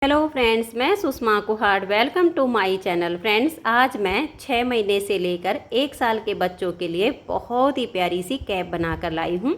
Hello friends, मैं Sushma Kuhad. Welcome to my channel. Friends, आज मैं 6 महीने से लेकर 1 साल के बच्चों के लिए बहुत ही प्यारी सी कैप बनाकर लाई हूँ।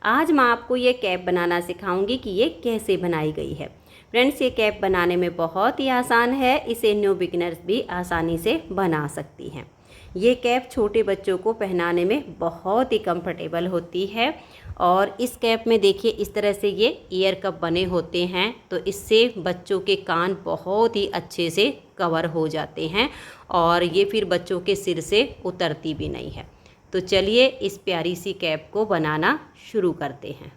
आज मैं आपको ये कैप बनाना सिखाऊंगी कि ये कैसे बनाई गई है। फ्रेंड्स, ये कैप बनाने में बहुत ही आसान है। इसे न्यू बिगिनर्स भी आसानी से बना सकती हैं। ये कैप छोटे बच्चों को पहनाने में बहुत ही कंफर्टेबल होती है। और इस कैप में देखिए, इस तरह से ये ईयर कप बने होते हैं, तो इससे बच्चों के कान बहुत ही अच्छे से कवर हो जाते हैं और ये फिर बच्चों के सिर से उतरती भी नहीं है। तो चलिए इस प्यारी सी कैप को बनाना शुरू करते हैं।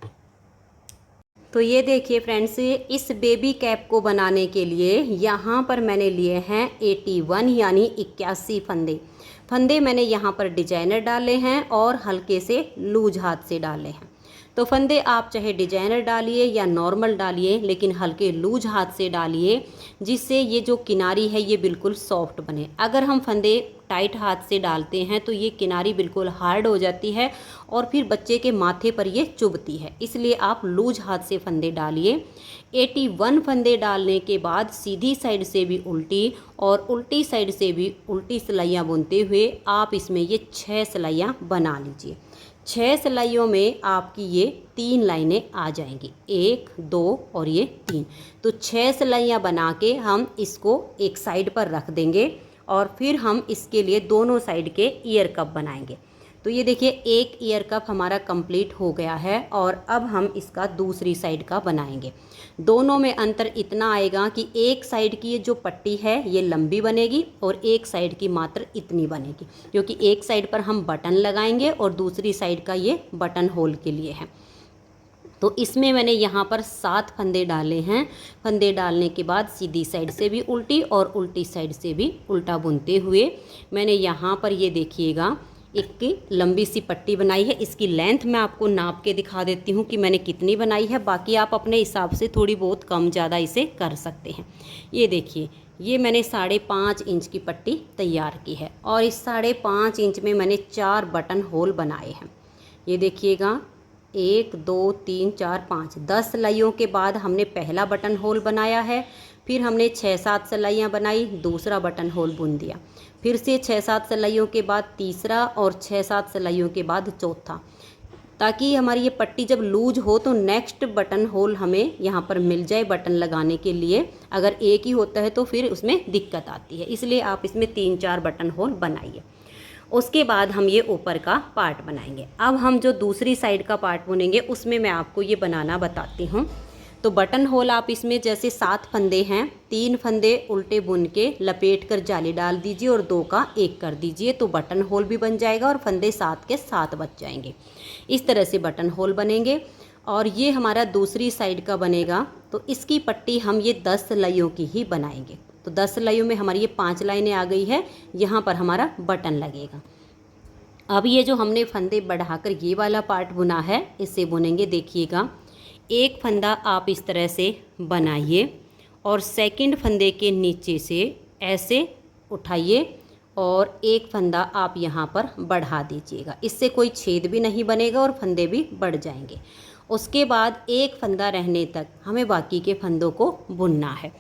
तो ये देखिए फ्रेंड्स, इस बेबी कैप को बनाने के लिए यहाँ पर मैंने लिए हैं 81 यानी 81 फंदे मैंने यहाँ पर डिजाइनर डाले हैं और हल्के से लूज हाथ से डाले हैं। तो फंदे आप चाहे डिजाइनर डालिए या नॉर्मल डालिए, लेकिन हल्के लूज हाथ से डालिए, जिससे ये जो किनारी है ये बिल्कुल सॉफ्ट बने। अगर हम फंदे टाइट हाथ से डालते हैं तो ये किनारी बिल्कुल हार्ड हो जाती है और फिर बच्चे के माथे पर ये चुभती है। इसलिए आप लूज हाथ से फंदे डालिए। 81 फंदे डालने के बाद सीधी साइड से भी उल्टी और उल्टी साइड से भी उल्टी सिलाइयाँ बुनते हुए आप इसमें ये 6 सिलाइयाँ बना लीजिए। 6 सिलाइयों में आपकी ये 3 लाइनें आ जाएंगी, 1 2 और ये 3। तो 6 सिलाइयाँ बना के हम इसको एक साइड पर रख देंगे और फिर हम इसके लिए दोनों साइड के ईयर कप बनाएंगे। तो ये देखिए, एक ईयर कप हमारा कंप्लीट हो गया है और अब हम इसका दूसरी साइड का बनाएंगे। दोनों में अंतर इतना आएगा कि एक साइड की ये जो पट्टी है ये लंबी बनेगी और एक साइड की मात्र इतनी बनेगी, क्योंकि एक साइड पर हम बटन लगाएंगे और दूसरी साइड का ये बटन होल के लिए है। तो इसमें मैंने यहाँ पर 7 फंदे डाले हैं। फंदे डालने के बाद सीधी साइड से भी उल्टी और उल्टी साइड से भी उल्टा बुनते हुए मैंने यहाँ पर ये देखिएगा एक लंबी सी पट्टी बनाई है। इसकी लेंथ मैं आपको नाप के दिखा देती हूँ कि मैंने कितनी बनाई है। बाकी आप अपने हिसाब से थोड़ी बहुत कम ज़्यादा इसे कर सकते हैं। ये देखिए, ये मैंने 5.5 इंच की पट्टी तैयार की है और इस 5.5 इंच में मैंने 4 बटन होल बनाए हैं। ये देखिएगा, 1 2 3 4 5 10 सिलाइयों के बाद हमने पहला बटन होल बनाया है। फिर हमने 6-7 सिलाइयाँ बनाई, दूसरा बटन होल बुन दिया। फिर से 6-7 सिलाइयों के बाद तीसरा और 6-7 सिलाइयों के बाद चौथा, ताकि हमारी ये पट्टी जब लूज हो तो नेक्स्ट बटन होल हमें यहाँ पर मिल जाए बटन लगाने के लिए। अगर एक ही होता है तो फिर उसमें दिक्कत आती है, इसलिए आप इसमें 3-4 बटन होल बनाइए। उसके बाद हम ये ऊपर का पार्ट बनाएंगे। अब हम जो दूसरी साइड का पार्ट बुनेंगे उसमें मैं आपको ये बनाना बताती हूँ। तो बटन होल आप इसमें जैसे 7 फंदे हैं, 3 फंदे उल्टे बुन के लपेट कर जाली डाल दीजिए और 2 का 1 कर दीजिए, तो बटन होल भी बन जाएगा और फंदे 7 के 7 बच जाएंगे। इस तरह से बटन होल बनेंगे। और ये हमारा दूसरी साइड का बनेगा। तो इसकी पट्टी हम ये 10 सिलाइयों की ही बनाएंगे। तो 10 सिलाइयों में हमारी ये 5 लाइनें आ गई है। यहाँ पर हमारा बटन लगेगा। अब ये जो हमने फंदे बढ़ाकर ये वाला पार्ट बुना है, इसे बुनेंगे। देखिएगा, एक फंदा आप इस तरह से बनाइए और सेकंड फंदे के नीचे से ऐसे उठाइए और एक फंदा आप यहाँ पर बढ़ा दीजिएगा। इससे कोई छेद भी नहीं बनेगा और फंदे भी बढ़ जाएंगे। उसके बाद एक फंदा रहने तक हमें बाकी के फंदों को बुनना है।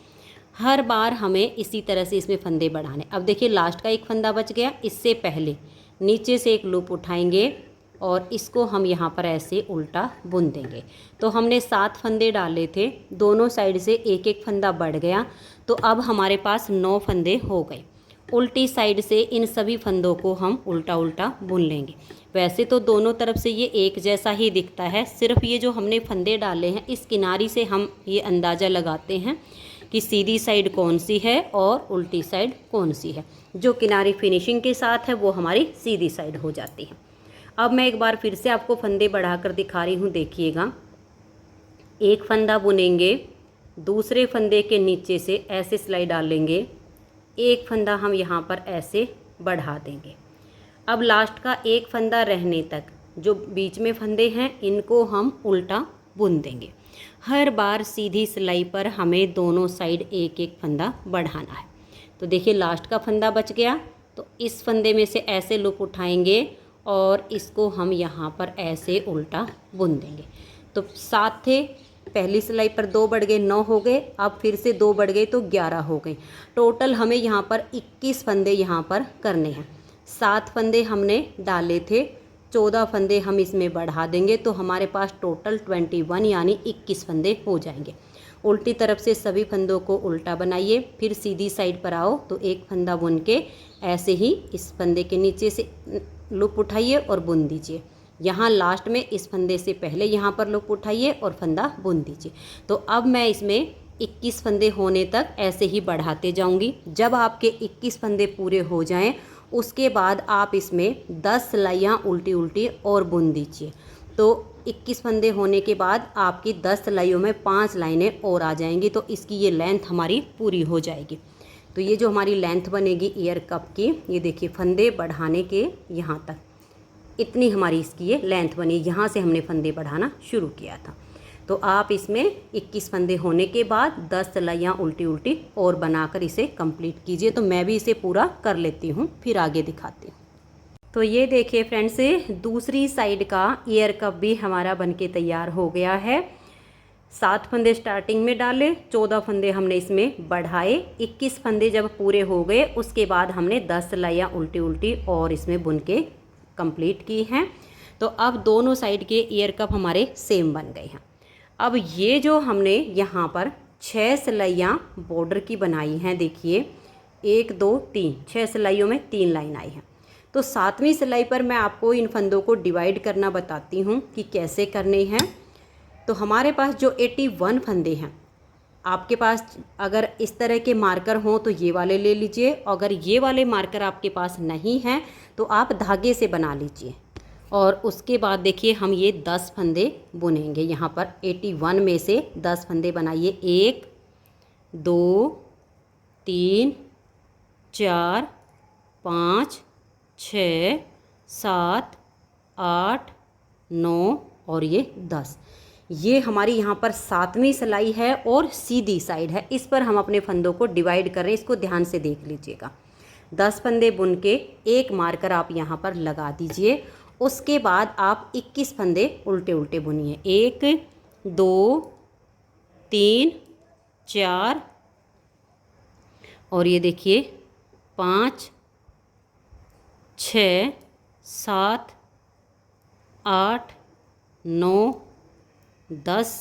हर बार हमें इसी तरह से इसमें फंदे बढ़ाने। अब देखिए, लास्ट का एक फंदा बच गया। इससे पहले नीचे से एक लूप उठाएंगे और इसको हम यहाँ पर ऐसे उल्टा बुन देंगे। तो हमने 7 फंदे डाले थे, दोनों साइड से एक एक फंदा बढ़ गया, तो अब हमारे पास 9 फंदे हो गए। उल्टी साइड से इन सभी फंदों को हम उल्टा उल्टा बुन लेंगे। वैसे तो दोनों तरफ से ये एक जैसा ही दिखता है, सिर्फ ये जो हमने फंदे डाले हैं इस किनारी से हम ये अंदाज़ा लगाते हैं कि सीधी साइड कौन सी है और उल्टी साइड कौन सी है। जो किनारी फिनिशिंग के साथ है वो हमारी सीधी साइड हो जाती है। अब मैं एक बार फिर से आपको फंदे बढ़ाकर दिखा रही हूँ। देखिएगा, एक फंदा बुनेंगे, दूसरे फंदे के नीचे से ऐसे सिलाई डालेंगे, एक फंदा हम यहाँ पर ऐसे बढ़ा देंगे। अब लास्ट का एक फंदा रहने तक जो बीच में फंदे हैं इनको हम उल्टा बुन देंगे। हर बार सीधी सिलाई पर हमें दोनों साइड एक एक फंदा बढ़ाना है। तो देखिए, लास्ट का फंदा बच गया, तो इस फंदे में से ऐसे लूप उठाएंगे और इसको हम यहाँ पर ऐसे उल्टा बुन देंगे। तो 7 थे, पहली सिलाई पर 2 बढ़ गए 9 हो गए, अब फिर से 2 बढ़ गए तो 11 हो गए। टोटल हमें यहाँ पर 21 फंदे यहाँ पर करने हैं। 7 फंदे हमने डाले थे, 14 फंदे हम इसमें बढ़ा देंगे तो हमारे पास टोटल 21 यानी 21 फंदे हो जाएंगे। उल्टी तरफ से सभी फंदों को उल्टा बनाइए, फिर सीधी साइड पर आओ तो एक फंदा बुन के ऐसे ही इस फंदे के नीचे से लूप उठाइए और बुन दीजिए। यहाँ लास्ट में इस फंदे से पहले यहाँ पर लूप उठाइए और फंदा बुन दीजिए। तो अब मैं इसमें 21 फंदे होने तक ऐसे ही बढ़ाते जाऊँगी। जब आपके 21 फंदे पूरे हो जाएं उसके बाद आप इसमें 10 सिलाइयाँ उल्टी उल्टी और बुन दीजिए। तो 21 फंदे होने के बाद आपकी 10 सिलाइयों में 5 लाइनें और आ जाएंगी, तो इसकी ये लेंथ हमारी पूरी हो जाएगी। तो ये जो हमारी लेंथ बनेगी ईयर कप की, ये देखिए फंदे बढ़ाने के यहाँ तक इतनी हमारी इसकी ये लेंथ बनी। यहाँ से हमने फंदे बढ़ाना शुरू किया था। तो आप इसमें 21 फंदे होने के बाद 10 सिलाइयाँ उल्टी उल्टी और बनाकर इसे कंप्लीट कीजिए। तो मैं भी इसे पूरा कर लेती हूँ, फिर आगे दिखाती हूँ। तो ये देखिए फ्रेंड्स, दूसरी साइड का ईयर कप भी हमारा बनके तैयार हो गया है। 7 फंदे स्टार्टिंग में डाले, 14 फंदे हमने इसमें बढ़ाए, 21 फंदे जब पूरे हो गए उसके बाद हमने 10 सिलाइयाँ उल्टी उल्टी और इसमें बुन के कंप्लीट की हैं। तो अब दोनों साइड के ईयर कप हमारे सेम बन गए हैं। अब ये जो हमने यहाँ पर 6 सिलाइयाँ बॉर्डर की बनाई हैं, देखिए 1 2 3, 6 सिलाइयों में 3 लाइन आई हैं। तो 7वीं सिलाई पर मैं आपको इन फंदों को डिवाइड करना बताती हूँ कि कैसे करने हैं। तो हमारे पास जो 81 फंदे हैं, आपके पास अगर इस तरह के मार्कर हों तो ये वाले ले लीजिए, अगर ये वाले मार्कर आपके पास नहीं हैं तो आप धागे से बना लीजिए। और उसके बाद देखिए हम ये 10 फंदे बुनेंगे। यहाँ पर 81 में से 10 फंदे बनाइए। 1 2 3 4 5 6 7 8 9 और ये 10। ये हमारी यहाँ पर 7वीं सिलाई है और सीधी साइड है। इस पर हम अपने फंदों को डिवाइड कर रहे हैं, इसको ध्यान से देख लीजिएगा। 10 फंदे बुन के एक मार्कर आप यहाँ पर लगा दीजिए। उसके बाद आप 21 फंदे उल्टे उल्टे बुनिए। 1 2 3 4 और ये देखिए 5 6 7 8 9 10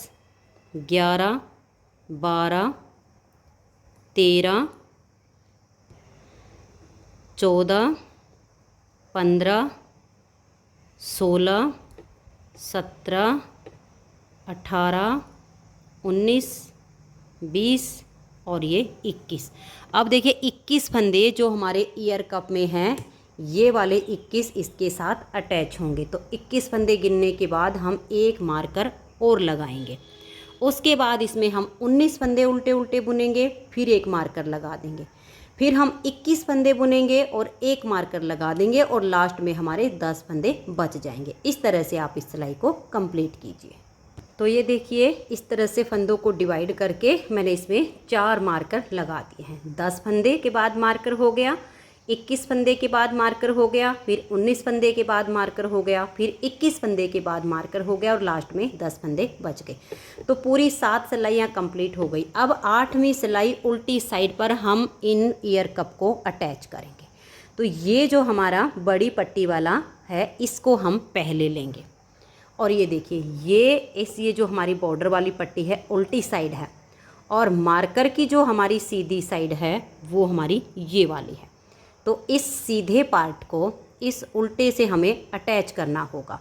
11 12 13 14 15 16 17 18 19 20 और ये 21। अब देखिए 21 फंदे जो हमारे ईयर कप में हैं, ये वाले 21 इसके साथ अटैच होंगे। तो 21 फंदे गिनने के बाद हम एक मार्कर और लगाएंगे। उसके बाद इसमें हम 19 फंदे उल्टे उल्टे बुनेंगे, फिर एक मार्कर लगा देंगे। फिर हम 21 फंदे बुनेंगे और एक मार्कर लगा देंगे और लास्ट में हमारे 10 फंदे बच जाएंगे। इस तरह से आप इस सिलाई को कंप्लीट कीजिए। तो ये देखिए इस तरह से फंदों को डिवाइड करके मैंने इसमें 4 मार्कर लगा दिए हैं। 10 फंदे के बाद मार्कर हो गया, 21 फंदे के बाद मार्कर हो गया, फिर 19 फंदे के बाद मार्कर हो गया, फिर 21 फंदे के बाद मार्कर हो गया और लास्ट में 10 फंदे बच गए। तो पूरी 7 सिलाइयाँ कंप्लीट हो गई। अब 8वीं सिलाई उल्टी साइड पर हम इन ईयर कप को अटैच करेंगे। तो ये जो हमारा बड़ी पट्टी वाला है इसको हम पहले लेंगे और ये देखिए ये जो हमारी बॉर्डर वाली पट्टी है उल्टी साइड है और मार्कर की जो हमारी सीधी साइड है वो हमारी ये वाली है। तो इस सीधे पार्ट को इस उल्टे से हमें अटैच करना होगा।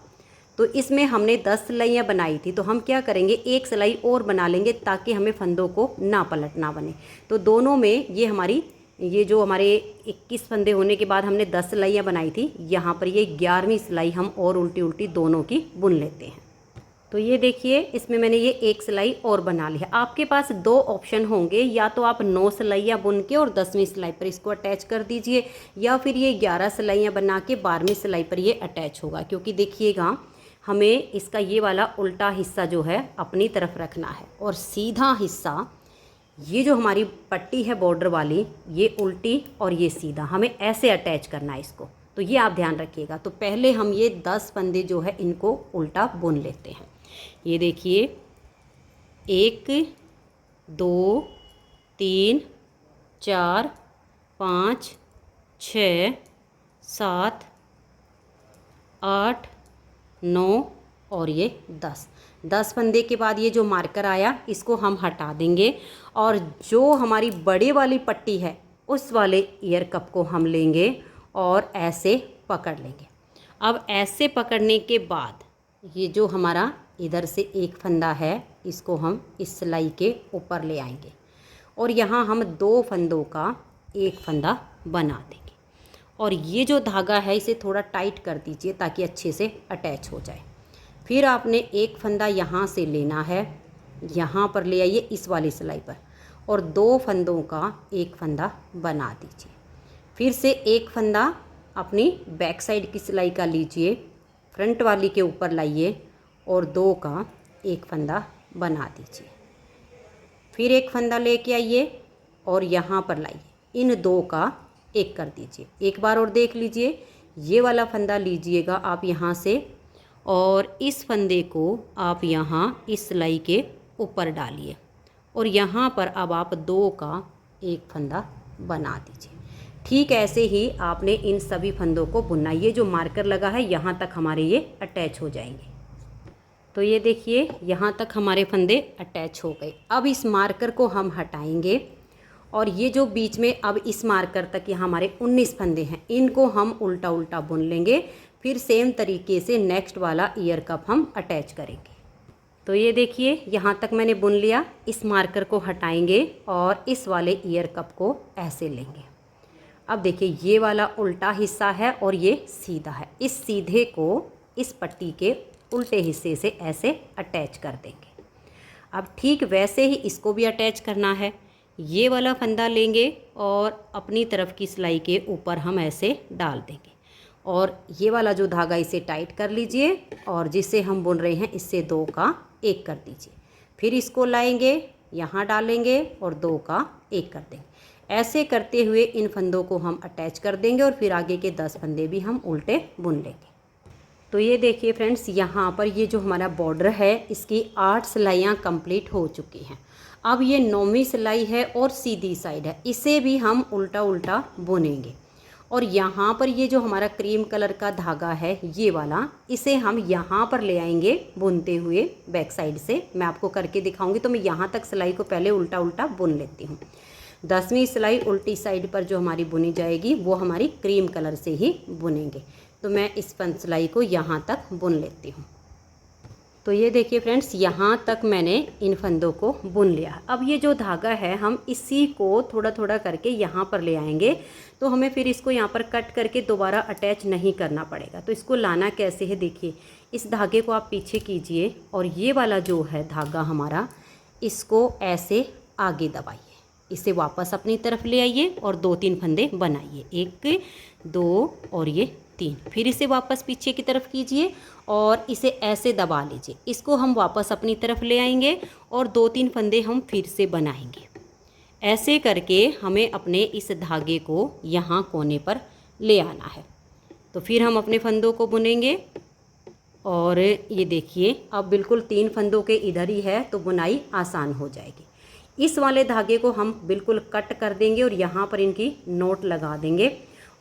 तो इसमें हमने 10 सिलाइयाँ बनाई थी, तो हम क्या करेंगे एक सिलाई और बना लेंगे ताकि हमें फंदों को ना पलटना बने। तो दोनों में ये जो हमारे 21 फंदे होने के बाद हमने 10 सिलाइयाँ बनाई थी, यहाँ पर ये 11वीं सिलाई हम और उल्टी उल्टी दोनों की बुन लेते हैं। तो ये देखिए इसमें मैंने ये एक सिलाई और बना ली है। आपके पास 2 ऑप्शन होंगे, या तो आप 9 सिलाइयाँ बुन के और 10वीं सिलाई पर इसको अटैच कर दीजिए, या फिर ये 11 सिलाइयाँ बना के 12वीं सिलाई पर ये अटैच होगा। क्योंकि देखिएगा हमें इसका ये वाला उल्टा हिस्सा जो है अपनी तरफ रखना है और सीधा हिस्सा ये जो हमारी पट्टी है बॉर्डर वाली, ये उल्टी और ये सीधा हमें ऐसे अटैच करना है इसको। तो ये आप ध्यान रखिएगा। तो पहले हम ये 10 फंदे जो है इनको उल्टा बुन लेते हैं। ये देखिए 1 2 3 4 5 6 7 8 9 और ये 10 फंदे के बाद ये जो मार्कर आया इसको हम हटा देंगे और जो हमारी बड़े वाली पट्टी है उस वाले ईयर कप को हम लेंगे और ऐसे पकड़ लेंगे। अब ऐसे पकड़ने के बाद ये जो हमारा इधर से एक फंदा है इसको हम इस सिलाई के ऊपर ले आएंगे और यहाँ हम 2 फंदों का एक फंदा बना देंगे और ये जो धागा है इसे थोड़ा टाइट कर दीजिए ताकि अच्छे से अटैच हो जाए। फिर आपने एक फंदा यहाँ से लेना है, यहाँ पर ले आइए इस वाली सिलाई पर और 2 फंदों का एक फंदा बना दीजिए। फिर से एक फंदा अपनी बैक साइड की सिलाई का लीजिए, फ्रंट वाली के ऊपर लाइए और 2 का एक फंदा बना दीजिए। फिर एक फंदा लेके आइए और यहाँ पर लाइए, इन 2 का एक कर दीजिए। एक बार और देख लीजिए, ये वाला फंदा लीजिएगा आप यहाँ से और इस फंदे को आप यहाँ इस सिलाई के ऊपर डालिए और यहाँ पर अब आप 2 का एक फंदा बना दीजिए। ठीक ऐसे ही आपने इन सभी फंदों को बुनना। ये जो मार्कर लगा है यहाँ तक हमारे ये अटैच हो जाएंगे। तो ये देखिए यहाँ तक हमारे फंदे अटैच हो गए। अब इस मार्कर को हम हटाएंगे और ये जो बीच में अब इस मार्कर तक यहाँ हमारे 19 फंदे हैं, इनको हम उल्टा उल्टा बुन लेंगे। फिर सेम तरीके से नेक्स्ट वाला ईयर कप हम अटैच करेंगे। तो ये देखिए यहाँ तक मैंने बुन लिया। इस मार्कर को हटाएंगे और इस वाले ईयर कप को ऐसे लेंगे। अब देखिए ये वाला उल्टा हिस्सा है और ये सीधा है। इस सीधे को इस पट्टी के उल्टे हिस्से से ऐसे अटैच कर देंगे। अब ठीक वैसे ही इसको भी अटैच करना है। ये वाला फंदा लेंगे और अपनी तरफ की सिलाई के ऊपर हम ऐसे डाल देंगे और ये वाला जो धागा इसे टाइट कर लीजिए और जिसे हम बुन रहे हैं इससे 2 का एक कर दीजिए। फिर इसको लाएंगे, यहाँ डालेंगे और 2 का एक कर देंगे। ऐसे करते हुए इन फंदों को हम अटैच कर देंगे और फिर आगे के 10 फंदे भी हम उल्टे बुन लेंगे। तो ये देखिए फ्रेंड्स, यहाँ पर ये जो हमारा बॉर्डर है इसकी 8 सिलाइयाँ कंप्लीट हो चुकी हैं। अब ये 9वीं सिलाई है और सीधी साइड है, इसे भी हम उल्टा उल्टा बुनेंगे। और यहाँ पर ये जो हमारा क्रीम कलर का धागा है ये वाला, इसे हम यहाँ पर ले आएंगे बुनते हुए बैक साइड से। मैं आपको करके दिखाऊंगी। तो मैं यहाँ तक सिलाई को पहले उल्टा उल्टा बुन लेती हूँ। 10वीं सिलाई उल्टी साइड पर जो हमारी बुनी जाएगी वो हमारी क्रीम कलर से ही बुनेंगे। तो मैं इस सिलाई को यहाँ तक बुन लेती हूँ। तो ये देखिए फ्रेंड्स, यहाँ तक मैंने इन फंदों को बुन लिया। अब ये जो धागा है हम इसी को थोड़ा थोड़ा करके यहाँ पर ले आएंगे। तो हमें फिर इसको यहाँ पर कट करके दोबारा अटैच नहीं करना पड़ेगा। तो इसको लाना कैसे है, देखिए इस धागे को आप पीछे कीजिए और ये वाला जो है धागा हमारा, इसको ऐसे आगे दबाइए, इसे वापस अपनी तरफ ले आइए और 2-3 फंदे बनाइए, 1 2 और ये 3। फिर इसे वापस पीछे की तरफ कीजिए और इसे ऐसे दबा लीजिए। इसको हम वापस अपनी तरफ ले आएंगे और 2-3 फंदे हम फिर से बनाएंगे। ऐसे करके हमें अपने इस धागे को यहाँ कोने पर ले आना है। तो फिर हम अपने फंदों को बुनेंगे और ये देखिए अब बिल्कुल 3 फंदों के इधर ही है तो बुनाई आसान हो जाएगी। इस वाले धागे को हम बिल्कुल कट कर देंगे और यहाँ पर इनकी नोट लगा देंगे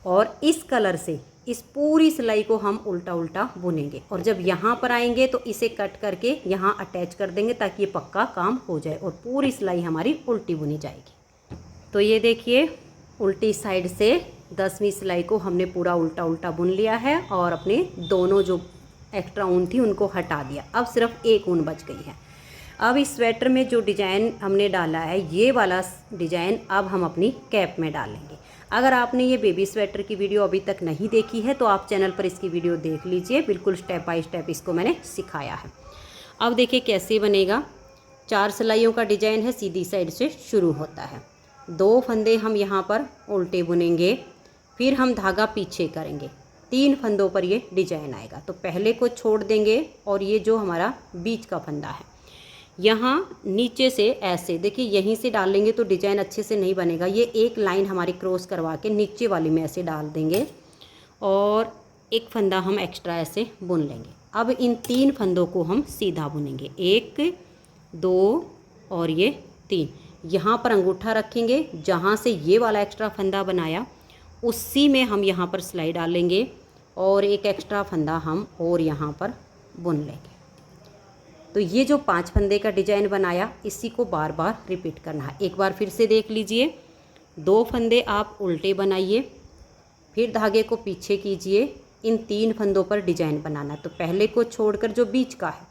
और इस कलर से इस पूरी सिलाई को हम उल्टा उल्टा बुनेंगे। और जब यहाँ पर आएंगे तो इसे कट करके यहाँ अटैच कर देंगे ताकि ये पक्का काम हो जाए और पूरी सिलाई हमारी उल्टी बुनी जाएगी। तो ये देखिए उल्टी साइड से 10वीं सिलाई को हमने पूरा उल्टा उल्टा बुन लिया है और अपने दोनों जो एक्स्ट्रा ऊन थी उनको हटा दिया। अब सिर्फ एक ऊन बच गई है। अब इस स्वेटर में जो डिजाइन हमने डाला है ये वाला डिजाइन अब हम अपनी कैप में डालेंगे। अगर आपने ये बेबी स्वेटर की वीडियो अभी तक नहीं देखी है तो आप चैनल पर इसकी वीडियो देख लीजिए, बिल्कुल स्टेप बाय स्टेप इसको मैंने सिखाया है। अब देखिए कैसे बनेगा। 4 सिलाइयों का डिजाइन है, सीधी साइड से शुरू होता है। 2 फंदे हम यहाँ पर उल्टे बुनेंगे, फिर हम धागा पीछे करेंगे, 3 फंदों पर ये डिजाइन आएगा। तो पहले को छोड़ देंगे और ये जो हमारा बीच का फंदा है यहाँ नीचे से ऐसे देखिए यहीं से डाल लेंगे तो डिजाइन अच्छे से नहीं बनेगा। ये एक लाइन हमारी क्रॉस करवा के नीचे वाली में ऐसे डाल देंगे और एक फंदा हम एक्स्ट्रा ऐसे बुन लेंगे। अब इन 3 फंदों को हम सीधा बुनेंगे, 1 2 और ये 3। यहाँ पर अंगूठा रखेंगे, जहाँ से ये वाला एक्स्ट्रा फंदा बनाया उसी में हम यहाँ पर सिलाई डालेंगे और एक एक्स्ट्रा फंदा हम और यहाँ पर बुन लेंगे। तो ये जो 5 फंदे का डिजाइन बनाया इसी को बार बार रिपीट करना है। एक बार फिर से देख लीजिए। 2 फंदे आप उल्टे बनाइए, फिर धागे को पीछे कीजिए, इन 3 फंदों पर डिजाइन बनाना। तो पहले को छोड़कर जो बीच का है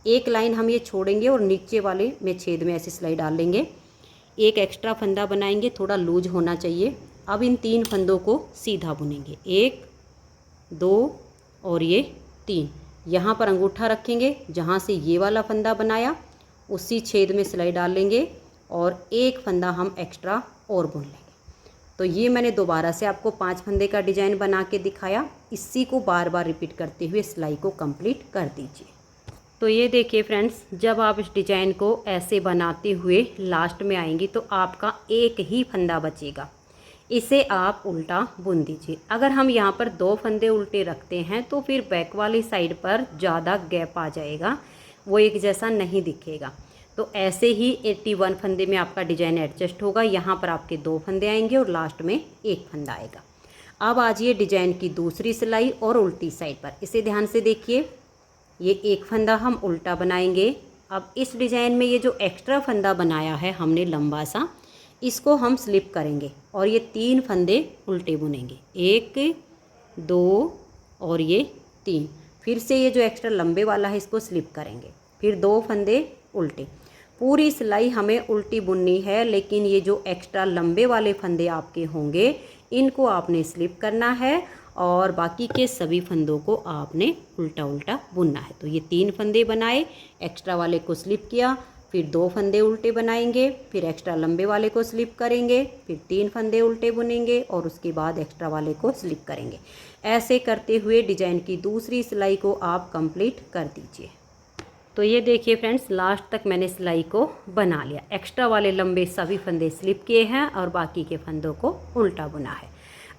एक लाइन हम ये छोड़ेंगे और नीचे वाले में छेद में ऐसे सिलाई डाल लेंगे। एक एक्स्ट्रा फंदा बनाएंगे, थोड़ा लूज होना चाहिए। अब इन 3 फंदों को सीधा बुनेंगे, 1 2 और ये 3। यहाँ पर अंगूठा रखेंगे, जहाँ से ये वाला फंदा बनाया उसी छेद में सिलाई डाल लेंगे और एक फंदा हम एक्स्ट्रा और बुन लेंगे। तो ये मैंने दोबारा से आपको 5 फंदे का डिजाइन बना के दिखाया। इसी को बार बार रिपीट करते हुए सिलाई को कंप्लीट कर दीजिए। तो ये देखिए फ्रेंड्स, जब आप इस डिजाइन को ऐसे बनाते हुए लास्ट में आएंगी तो आपका एक ही फंदा बचेगा। इसे आप उल्टा बुन दीजिए। अगर हम यहाँ पर 2 फंदे उल्टे रखते हैं तो फिर बैक वाली साइड पर ज़्यादा गैप आ जाएगा, वो एक जैसा नहीं दिखेगा। तो ऐसे ही 81 फंदे में आपका डिजाइन एडजस्ट होगा। यहाँ पर आपके 2 फंदे आएंगे और लास्ट में एक फंदा आएगा। अब आ जाइए डिजाइन की दूसरी सिलाई और उल्टी साइड पर। इसे ध्यान से देखिए। ये एक फंदा हम उल्टा बनाएंगे। अब इस डिजाइन में ये जो एक्स्ट्रा फंदा बनाया है हमने लंबा सा, इसको हम स्लिप करेंगे और ये 3 फंदे उल्टे बुनेंगे, 1 2 और ये 3। फिर से ये जो एक्स्ट्रा लंबे वाला है इसको स्लिप करेंगे, फिर 2 फंदे उल्टे। पूरी सिलाई हमें उल्टी बुननी है, लेकिन ये जो एक्स्ट्रा लंबे वाले फंदे आपके होंगे इनको आपने स्लिप करना है और बाकी के सभी फंदों को आपने उल्टा उल्टा बुनना है। तो ये 3 फंदे बनाए, एक्स्ट्रा वाले को स्लिप किया, फिर 2 फंदे उल्टे बनाएंगे, फिर एक्स्ट्रा लंबे वाले को स्लिप करेंगे, फिर 3 फंदे उल्टे बुनेंगे और उसके बाद एक्स्ट्रा वाले को स्लिप करेंगे। ऐसे करते हुए डिजाइन की दूसरी सिलाई को आप कंप्लीट कर दीजिए। तो ये देखिए फ्रेंड्स, लास्ट तक मैंने सिलाई को बना लिया। एक्स्ट्रा वाले लंबे सभी फंदे स्लिप किए हैं और बाकी के फंदों को उल्टा बुना है।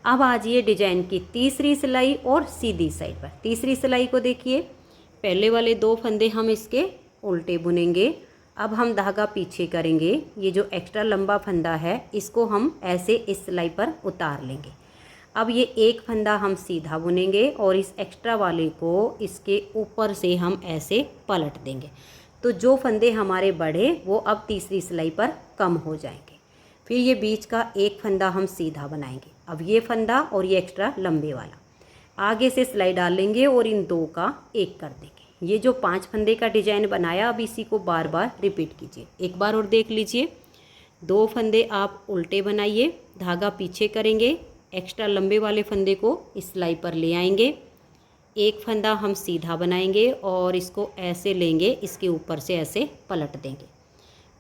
अब आ जाइए डिजाइन की तीसरी सिलाई और सीधी साइड पर। तीसरी सिलाई को देखिए, पहले वाले 2 फंदे हम इसके उल्टे बुनेंगे। अब हम धागा पीछे करेंगे, ये जो एक्स्ट्रा लंबा फंदा है इसको हम ऐसे इस सिलाई पर उतार लेंगे। अब ये एक फंदा हम सीधा बुनेंगे और इस एक्स्ट्रा वाले को इसके ऊपर से हम ऐसे पलट देंगे। तो जो फंदे हमारे बढ़े वो अब तीसरी सिलाई पर कम हो जाएंगे। फिर ये बीच का एक फंदा हम सीधा बनाएंगे। अब ये फंदा और ये एक्स्ट्रा लंबे वाला आगे से सिलाई डाल लेंगे और इन 2 का एक कर देंगे। ये जो 5 फंदे का डिजाइन बनाया, अब इसी को बार बार रिपीट कीजिए। एक बार और देख लीजिए। 2 फंदे आप उल्टे बनाइए, धागा पीछे करेंगे, एक्स्ट्रा लंबे वाले फंदे को इस सिलाई पर ले आएंगे, एक फंदा हम सीधा बनाएंगे और इसको ऐसे लेंगे, इसके ऊपर से ऐसे पलट देंगे।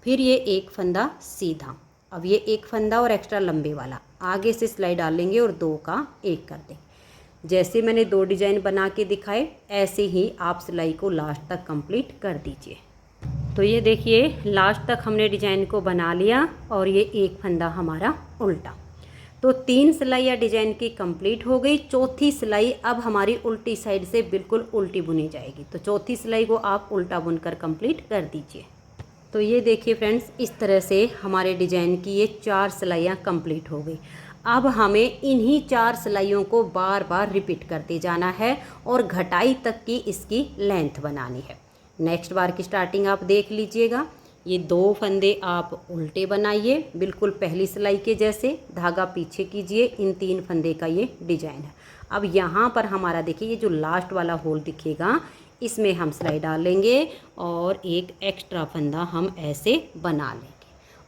फिर ये एक फंदा सीधा, अब ये एक फंदा और एक्स्ट्रा लंबे वाला आगे से सिलाई डालेंगे और 2 का एक कर देंगे। जैसे मैंने 2 डिजाइन बना के दिखाए ऐसे ही आप सिलाई को लास्ट तक कंप्लीट कर दीजिए। तो ये देखिए, लास्ट तक हमने डिजाइन को बना लिया और ये एक फंदा हमारा उल्टा। तो 3 सिलाइयाँ डिजाइन की कंप्लीट हो गई। चौथी सिलाई अब हमारी उल्टी साइड से बिल्कुल उल्टी बुनी जाएगी। तो चौथी सिलाई को आप उल्टा बुनकर कंप्लीट कर दीजिए। तो ये देखिए फ्रेंड्स, इस तरह से हमारे डिजाइन की ये 4 सिलाइयाँ कंप्लीट हो गई। अब हमें इन्हीं 4 सिलाइयों को बार बार रिपीट करते जाना है और घटाई तक की इसकी लेंथ बनानी है। नेक्स्ट बार की स्टार्टिंग आप देख लीजिएगा। ये 2 फंदे आप उल्टे बनाइए, बिल्कुल पहली सिलाई के जैसे, धागा पीछे कीजिए। इन 3 फंदे का ये डिजाइन है। अब यहाँ पर हमारा देखिए, ये जो लास्ट वाला होल दिखेगा इसमें हम सिलाई डालेंगे और एक एक्स्ट्रा फंदा हम ऐसे बना लेंगे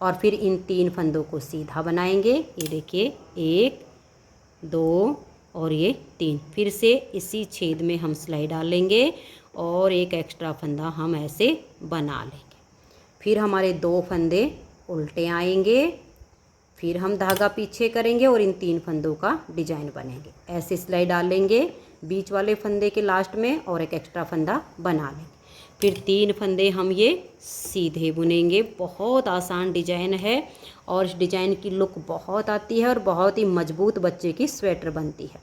और फिर इन 3 फंदों को सीधा बनाएंगे। ये देखिए, 1 2 और ये 3। फिर से इसी छेद में हम सिलाई डालेंगे और एक एक्स्ट्रा फंदा हम ऐसे बना लेंगे। फिर हमारे 2 फंदे उल्टे आएंगे, फिर हम धागा पीछे करेंगे और इन 3 फंदों का डिजाइन बनेंगे। ऐसे सिलाई डालेंगे बीच वाले फंदे के लास्ट में और एक एक्स्ट्रा फंदा बना लेंगे। फिर 3 फंदे हम ये सीधे बुनेंगे। बहुत आसान डिजाइन है और इस डिजाइन की लुक बहुत आती है और बहुत ही मजबूत बच्चे की स्वेटर बनती है।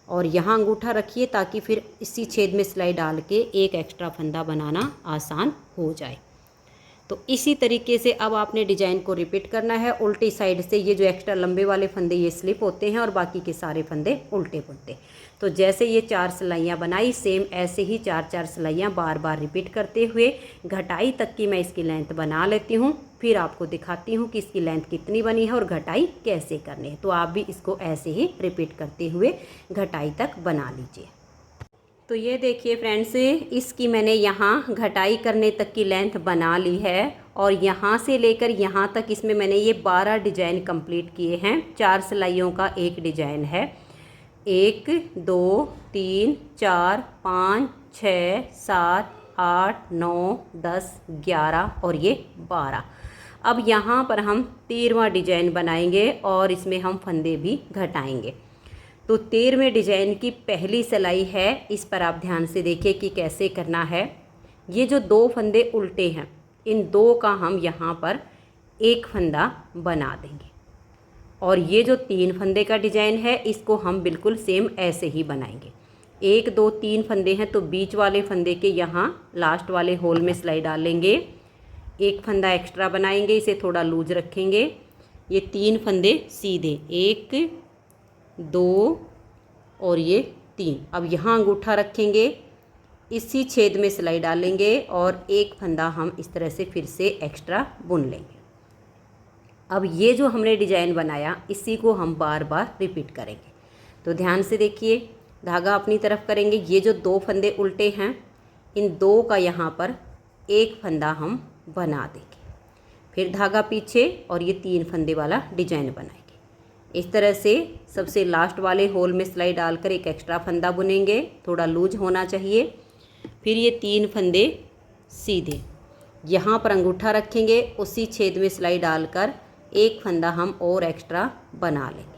और यहाँ अंगूठा रखिए ताकि फिर इसी छेद में सिलाई डाल के एक एक्स्ट्रा फंदा बनाना आसान हो जाए। तो इसी तरीके से अब आपने डिजाइन को रिपीट करना है। उल्टी साइड से ये जो एक्स्ट्रा लंबे वाले फंदे ये स्लिप होते हैं और बाकी के सारे फंदे उल्टे बुनते। तो जैसे ये 4 सिलाइयाँ बनाई, सेम ऐसे ही 4-4 सिलाइयाँ बार बार रिपीट करते हुए घटाई तक की मैं इसकी लेंथ बना लेती हूँ। फिर आपको दिखाती हूँ कि इसकी लेंथ कितनी बनी है और घटाई कैसे करनी है। तो आप भी इसको ऐसे ही रिपीट करते हुए घटाई तक बना लीजिए। तो ये देखिए फ्रेंड्स, इसकी मैंने यहाँ घटाई करने तक की लेंथ बना ली है और यहाँ से लेकर यहाँ तक इसमें मैंने ये 12 डिजाइन कंप्लीट किए हैं। 4 सिलाइयों का एक डिजाइन है। 1 2 3 4 5 6 7 8 9 10 11 और ये 12। अब यहाँ पर हम 13वां डिजाइन बनाएंगे और इसमें हम फंदे भी घटाएंगे। तो 13वें डिजाइन की पहली सिलाई है, इस पर आप ध्यान से देखिए कि कैसे करना है। ये जो 2 फंदे उल्टे हैं, इन 2 का हम यहाँ पर एक फंदा बना देंगे और ये जो 3 फंदे का डिजाइन है इसको हम बिल्कुल सेम ऐसे ही बनाएंगे। 1 2 3 फंदे हैं तो बीच वाले फंदे के यहाँ लास्ट वाले होल में सिलाई डालेंगे, एक फंदा एक्स्ट्रा बनाएंगे, इसे थोड़ा लूज रखेंगे। ये 3 फंदे सीधे, 1 2 और ये 3। अब यहाँ अंगूठा रखेंगे, इसी छेद में सिलाई डालेंगे और एक फंदा हम इस तरह से फिर से एक्स्ट्रा बुन लेंगे। अब ये जो हमने डिजाइन बनाया इसी को हम बार बार रिपीट करेंगे। तो ध्यान से देखिए, धागा अपनी तरफ करेंगे। ये जो 2 फंदे उल्टे हैं, इन 2 का यहाँ पर एक फंदा हम बना देंगे, फिर धागा पीछे और ये 3 फंदे वाला डिजाइन बनाएंगे। इस तरह से सबसे लास्ट वाले होल में सिलाई डालकर एक एक्स्ट्रा फंदा बुनेंगे, थोड़ा लूज होना चाहिए। फिर ये 3 फंदे सीधे, यहाँ पर अंगूठा रखेंगे, उसी छेद में सिलाई डालकर एक फंदा हम और एक्स्ट्रा बना लेंगे।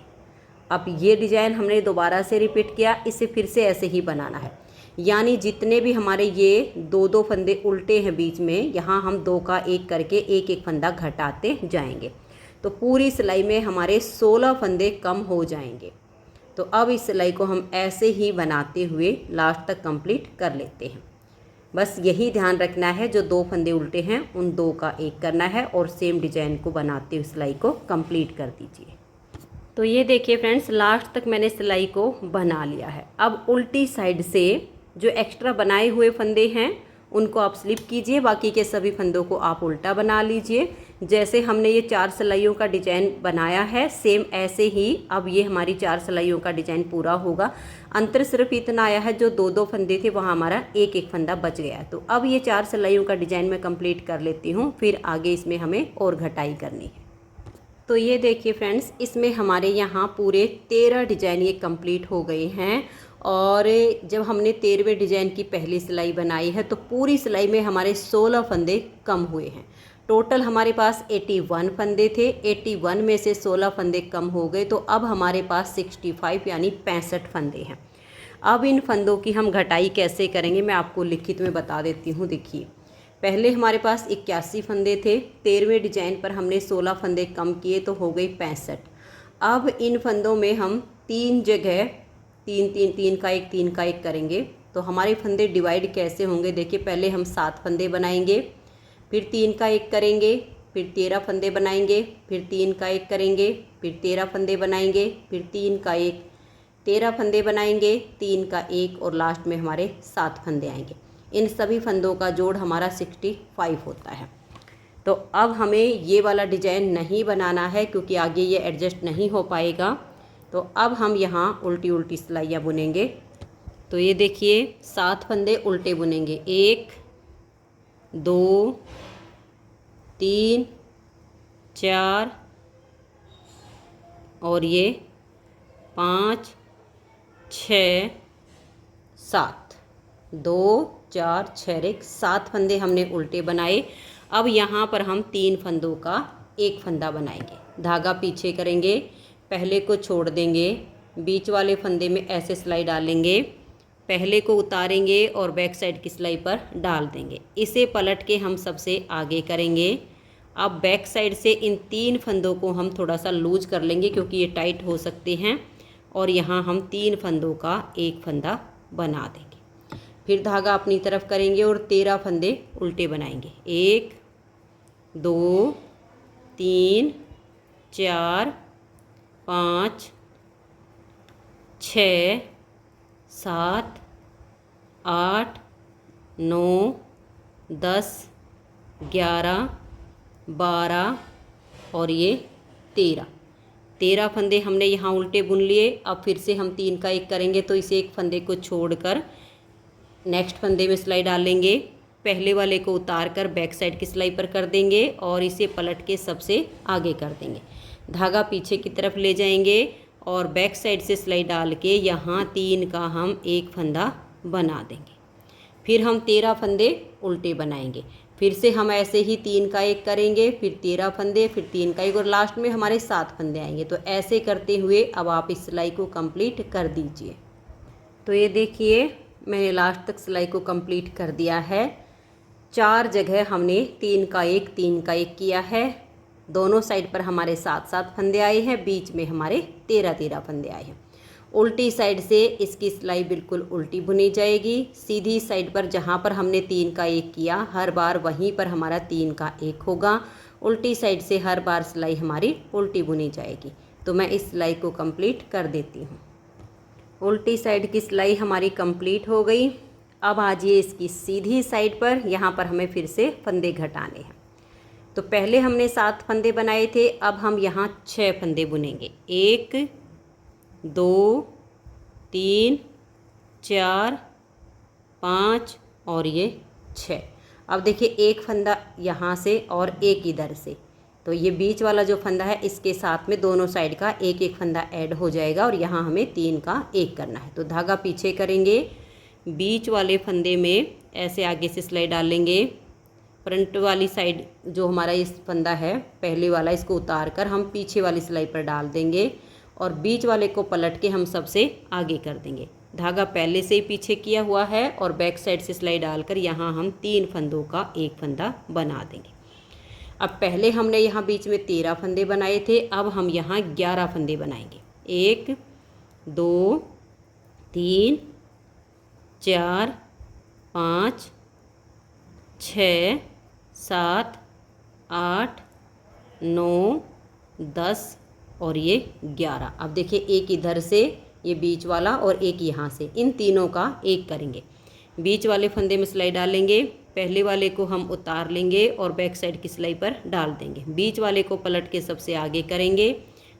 अब ये डिजाइन हमने दोबारा से रिपीट किया, इसे फिर से ऐसे ही बनाना है। यानी जितने भी हमारे ये 2-2 फंदे उल्टे हैं बीच में, यहाँ हम 2 का एक करके एक एक फंदा घटाते जाएंगे। तो पूरी सिलाई में हमारे 16 फंदे कम हो जाएंगे। तो अब इस सिलाई को हम ऐसे ही बनाते हुए लास्ट तक कंप्लीट कर लेते हैं। बस यही ध्यान रखना है, जो 2 फंदे उल्टे हैं उन 2 का एक करना है और सेम डिजाइन को बनाते हुए सिलाई को कंप्लीट कर दीजिए। तो ये देखिए फ्रेंड्स, लास्ट तक मैंने सिलाई को बना लिया है। अब उल्टी साइड से जो एक्स्ट्रा बनाए हुए फंदे हैं उनको आप स्लिप कीजिए, बाकी के सभी फंदों को आप उल्टा बना लीजिए। जैसे हमने ये 4 सिलाइयों का डिजाइन बनाया है, सेम ऐसे ही अब ये हमारी 4 सिलाइयों का डिजाइन पूरा होगा। अंतर सिर्फ इतना आया है, जो 2-2 फंदे थे वहाँ हमारा एक एक फंदा बच गया। तो अब ये 4 सिलाइयों का डिजाइन मैं कंप्लीट कर लेती हूँ, फिर आगे इसमें हमें और घटाई करनी है। तो ये देखिए फ्रेंड्स, इसमें हमारे यहाँ पूरे 13 डिजाइन ये कंप्लीट हो गए हैं। और जब हमने 13वें डिजाइन की पहली सिलाई बनाई है तो पूरी सिलाई में हमारे 16 फंदे कम हुए हैं। टोटल हमारे पास 81 फंदे थे, 81 में से 16 फंदे कम हो गए। तो अब हमारे पास 65 यानी 65 फंदे हैं। अब इन फंदों की हम घटाई कैसे करेंगे मैं आपको लिखित में बता देती हूँ। देखिए, पहले हमारे पास 81 फंदे थे, 13वें डिजाइन पर हमने 16 फंदे कम किए तो हो गई 65। अब इन फंदों में हम 3 जगह 3 का एक करेंगे। तो हमारे फंदे डिवाइड कैसे होंगे, देखिए पहले हम 7 फंदे बनाएंगे, फिर 3 का एक करेंगे, फिर 13 फंदे बनाएंगे, फिर 3 का एक करेंगे, फिर 13 फंदे बनाएंगे, फिर 3 का एक, 13 फंदे बनाएंगे, 3 का एक और लास्ट में हमारे 7 फंदे आएंगे। इन सभी फंदों का जोड़ हमारा 65 होता है। तो अब हमें ये वाला डिजाइन नहीं बनाना है क्योंकि आगे ये एडजस्ट नहीं हो पाएगा। तो अब हम यहाँ उल्टी उल्टी सिलाइयाँ बुनेंगे। तो ये देखिए 7 फंदे उल्टे बुनेंगे, 1 2 3 4 और ये 5 6 7, 2 4 6 7 फंदे हमने उल्टे बनाए। अब यहाँ पर हम 3 फंदों का एक फंदा बनाएंगे, धागा पीछे करेंगे, पहले को छोड़ देंगे, बीच वाले फंदे में ऐसे सिलाई डालेंगे, पहले को उतारेंगे और बैक साइड की सिलाई पर डाल देंगे। इसे पलट के हम सबसे आगे करेंगे। अब बैक साइड से इन 3 फंदों को हम थोड़ा सा लूज कर लेंगे क्योंकि ये टाइट हो सकते हैं और यहाँ हम 3 फंदों का एक फंदा बना देंगे। फिर धागा अपनी तरफ करेंगे और 13 फंदे उल्टे बनाएंगे, 1 2 3 4 5 6 7 8 9 10 11 12 और ये 13 फंदे हमने यहाँ उल्टे बुन लिए। अब फिर से हम 3 का 1 करेंगे, तो इसे एक फंदे को छोड़कर नेक्स्ट फंदे में सिलाई डालेंगे। पहले वाले को उतार कर बैक साइड की सिलाई पर कर देंगे और इसे पलट के सबसे आगे कर देंगे। धागा पीछे की तरफ ले जाएंगे और बैक साइड से सिलाई डाल के यहाँ 3 का हम एक फंदा बना देंगे। फिर हम 13 फंदे उल्टे बनाएंगे। फिर से हम ऐसे ही 3 का 1 करेंगे, फिर 13 फंदे, फिर 3 का 1 और लास्ट में हमारे 7 फंदे आएंगे। तो ऐसे करते हुए अब आप इस सिलाई को कंप्लीट कर दीजिए। तो ये देखिए मैंने लास्ट तक सिलाई को कंप्लीट कर दिया है। 4 जगह हमने 3 का 1 किया है। दोनों साइड पर हमारे 7 फंदे आए हैं, बीच में हमारे 13 फंदे आए हैं। उल्टी साइड से इसकी सिलाई बिल्कुल उल्टी बुनी जाएगी। सीधी साइड पर जहाँ पर हमने 3 का 1 किया, हर बार वहीं पर हमारा 3 का 1 होगा। उल्टी साइड से हर बार सिलाई हमारी उल्टी बुनी जाएगी। तो मैं इस सिलाई को कंप्लीट कर देती हूँ। उल्टी साइड की सिलाई हमारी कंप्लीट हो गई। अब आ जाइए इसकी सीधी साइड पर। यहाँ पर हमें फिर से फंदे घटाने हैं। तो पहले हमने 7 फंदे बनाए थे, अब हम यहाँ 6 फंदे बुनेंगे। 1 2 3 4 5 और ये 6। अब देखिए एक फंदा यहाँ से और एक इधर से, तो ये बीच वाला जो फंदा है इसके साथ में दोनों साइड का एक एक फंदा ऐड हो जाएगा और यहाँ हमें 3 का 1 करना है। तो धागा पीछे करेंगे, बीच वाले फंदे में ऐसे आगे से सिलाई डालेंगे। फ्रंट वाली साइड जो हमारा इस फंदा है पहले वाला, इसको उतार कर हम पीछे वाली सिलाई पर डाल देंगे और बीच वाले को पलट के हम सबसे आगे कर देंगे। धागा पहले से ही पीछे किया हुआ है और बैक साइड से सिलाई डालकर यहाँ हम 3 फंदों का 1 फंदा बना देंगे। अब पहले हमने यहाँ बीच में 13 फंदे बनाए थे, अब हम यहाँ 11 फंदे बनाएंगे। 1 2 3 4 5 6 7 8 9 10 और ये 11। अब देखिए एक इधर से ये बीच वाला और एक यहाँ से, इन तीनों का 1 करेंगे। बीच वाले फंदे में सिलाई डालेंगे, पहले वाले को हम उतार लेंगे और बैक साइड की सिलाई पर डाल देंगे। बीच वाले को पलट के सबसे आगे करेंगे,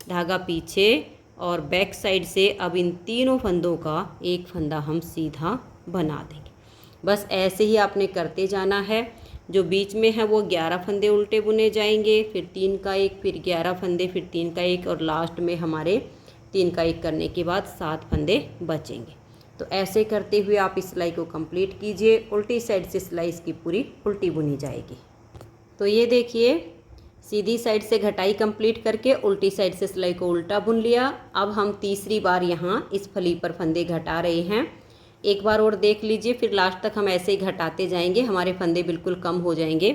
धागा पीछे और बैक साइड से अब इन तीनों फंदों का 1 फंदा हम सीधा बना देंगे। बस ऐसे ही आपने करते जाना है। जो बीच में है वो 11 फंदे उल्टे बुने जाएंगे, फिर 3 का 1, फिर 11 फंदे, फिर 3 का 1 और लास्ट में हमारे 3 का 1 करने के बाद 7 फंदे बचेंगे। तो ऐसे करते हुए आप इस सिलाई को कंप्लीट कीजिए। उल्टी साइड से सिलाई इसकी पूरी उल्टी बुनी जाएगी। तो ये देखिए सीधी साइड से घटाई कंप्लीट करके उल्टी साइड से सिलाई को उल्टा बुन लिया। अब हम तीसरी बार यहाँ इस फली पर फंदे घटा रहे हैं। एक बार और देख लीजिए, फिर लास्ट तक हम ऐसे ही घटाते जाएंगे, हमारे फंदे बिल्कुल कम हो जाएंगे।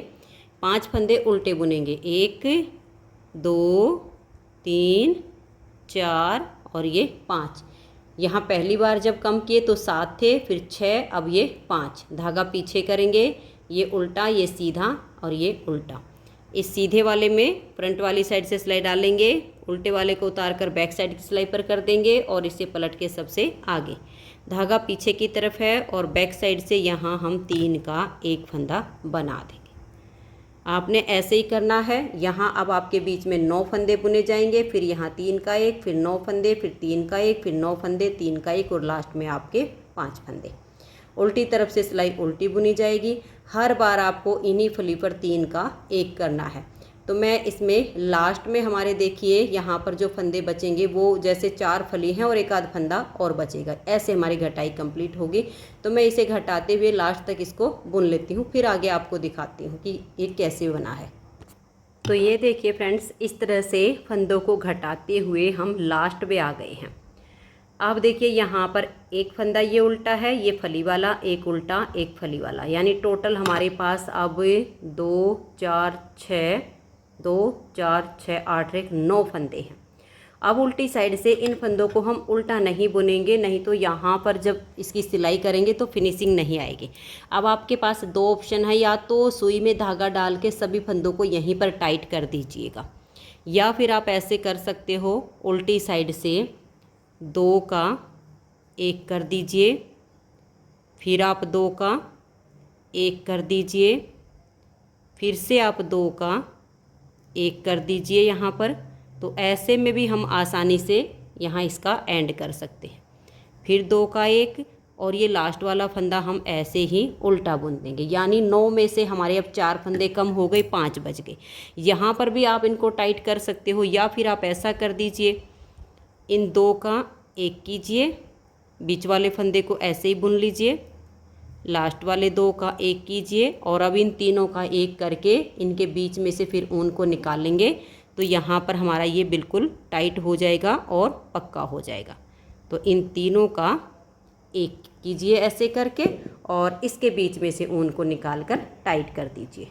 5 फंदे उल्टे बुनेंगे। 1 2 3 4 और ये 5। यहाँ पहली बार जब कम किए तो 7 थे, फिर 6, अब ये 5। धागा पीछे करेंगे, ये उल्टा, ये सीधा और ये उल्टा। इस सीधे वाले में फ्रंट वाली साइड से सिलाई डालेंगे, उल्टे वाले को उतार कर बैक साइड की सिलाई पर कर देंगे और इसे पलट के सबसे आगे। धागा पीछे की तरफ है और बैक साइड से यहाँ हम 3 का 1 फंदा बना देंगे। आपने ऐसे ही करना है। यहाँ अब आपके बीच में 9 फंदे बुने जाएंगे, फिर यहाँ 3 का 1, फिर 9 फंदे, फिर 3 का 1, फिर 9 फंदे, 3 का 1 और लास्ट में आपके 5 फंदे। उल्टी तरफ से सिलाई उल्टी बुनी जाएगी। हर बार आपको इन्हीं फली पर 3 का 1 करना है। तो मैं इसमें लास्ट में हमारे देखिए यहाँ पर जो फंदे बचेंगे वो जैसे 4 फली हैं और एक आध फंदा और बचेगा, ऐसे हमारी घटाई कंप्लीट होगी। तो मैं इसे घटाते हुए लास्ट तक इसको बुन लेती हूँ, फिर आगे आपको दिखाती हूँ कि ये कैसे बना है। तो ये देखिए फ्रेंड्स, इस तरह से फंदों को घटाते हुए हम लास्ट में आ गए हैं। अब देखिए यहाँ पर एक फंदा ये उल्टा है, ये फली वाला, एक उल्टा एक फली वाला, यानी टोटल हमारे पास अब 2 4 6 2 4 6 8 1 9 फंदे हैं। अब उल्टी साइड से इन फंदों को हम उल्टा नहीं बुनेंगे, नहीं तो यहाँ पर जब इसकी सिलाई करेंगे तो फिनिशिंग नहीं आएगी। अब आपके पास दो ऑप्शन है, या तो सुई में धागा डाल के सभी फंदों को यहीं पर टाइट कर दीजिएगा, या फिर आप ऐसे कर सकते हो, उल्टी साइड से 2 का 1 कर दीजिए, फिर आप 2 का 1 कर दीजिए, फिर से आप 2 का 1 कर दीजिए यहाँ पर। तो ऐसे में भी हम आसानी से यहाँ इसका एंड कर सकते हैं। फिर 2 का 1, और ये लास्ट वाला फंदा हम ऐसे ही उल्टा बुन देंगे, यानी 9 में से हमारे अब 4 फंदे कम हो गए, 5 बच गए। यहाँ पर भी आप इनको टाइट कर सकते हो, या फिर आप ऐसा कर दीजिए, इन 2 का 1 कीजिए, बीच वाले फंदे को ऐसे ही बुन लीजिए, लास्ट वाले 2 का 1 कीजिए, और अब इन तीनों का 1 करके इनके बीच में से फिर ऊन को निकालेंगे। तो यहाँ पर हमारा ये बिल्कुल टाइट हो जाएगा और पक्का हो जाएगा। तो इन तीनों का 1 कीजिए ऐसे करके, और इसके बीच में से ऊन को निकाल कर टाइट कर दीजिए।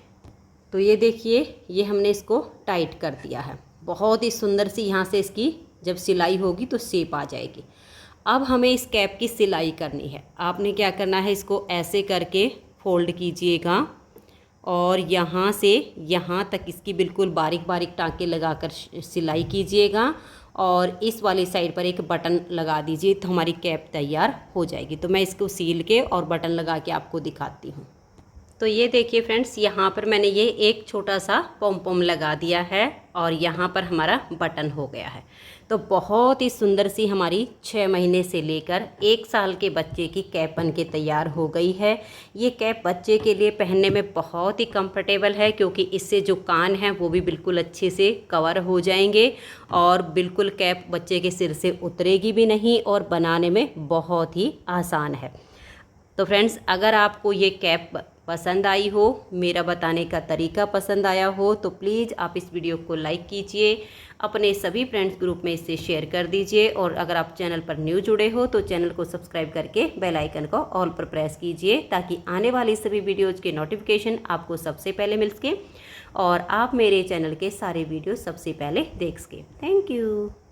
तो ये देखिए, ये हमने इसको टाइट कर दिया है। बहुत ही सुंदर सी यहाँ से इसकी जब सिलाई होगी तो शेप आ जाएगी। अब हमें इस कैप की सिलाई करनी है। आपने क्या करना है, इसको ऐसे करके फोल्ड कीजिएगा, और यहाँ से यहाँ तक इसकी बिल्कुल बारीक बारीक टाँके लगाकर सिलाई कीजिएगा, और इस वाली साइड पर एक बटन लगा दीजिए, तो हमारी कैप तैयार हो जाएगी। तो मैं इसको सील के और बटन लगा के आपको दिखाती हूँ। तो ये देखिए फ्रेंड्स, यहाँ पर मैंने ये एक छोटा सा पॉम पॉम लगा दिया है, और यहाँ पर हमारा बटन हो गया है। तो बहुत ही सुंदर सी हमारी 6 महीने से लेकर 1 साल के बच्चे की कैप बन के तैयार हो गई है। ये कैप बच्चे के लिए पहनने में बहुत ही कंफर्टेबल है, क्योंकि इससे जो कान हैं वो भी बिल्कुल अच्छे से कवर हो जाएंगे, और बिल्कुल कैप बच्चे के सिर से उतरेगी भी नहीं, और बनाने में बहुत ही आसान है। तो फ्रेंड्स, अगर आपको ये कैप पसंद आई हो, मेरा बताने का तरीका पसंद आया हो, तो प्लीज़ आप इस वीडियो को लाइक कीजिए, अपने सभी फ्रेंड्स ग्रुप में इसे शेयर कर दीजिए, और अगर आप चैनल पर न्यू जुड़े हो तो चैनल को सब्सक्राइब करके बेल आइकन को ऑल पर प्रेस कीजिए, ताकि आने वाली सभी वीडियोज़ के नोटिफिकेशन आपको सबसे पहले मिल सके, और आप मेरे चैनल के सारे वीडियो सबसे पहले देख सकें। Thank you.